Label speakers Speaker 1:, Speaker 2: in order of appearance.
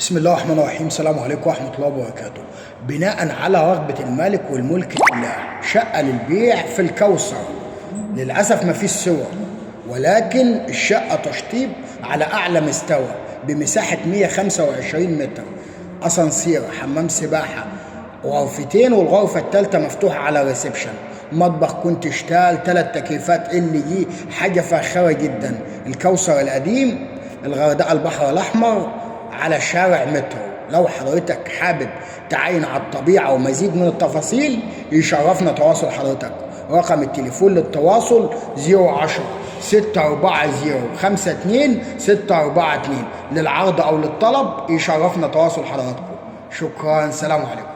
Speaker 1: بسم الله الرحمن الرحيم. السلام عليكم ورحمة الله وبركاته. بناء على رغبة الملك والملك لله، شقة للبيع في الكوثر. للأسف ما فيش صور، ولكن الشقة تشطيب على أعلى مستوى بمساحة 125 متر، أسانسير، حمام سباحة، غرفتين، والغرفة الثالثة مفتوحة على ريسبشن، مطبخ كونتشتال، 3 تكييفات LG، حاجة فاخرة جدا. الكوثر القديم، الغردقة، البحر الأحمر، على شارع مترو. لو حضرتك حابب تعاين على الطبيعة ومزيد من التفاصيل، يشرفنا تواصل حضرتك. رقم التليفون للتواصل 010 640 52 642. للعرض أو للطلب يشرفنا تواصل حضراتكم. شكرا، سلام عليكم.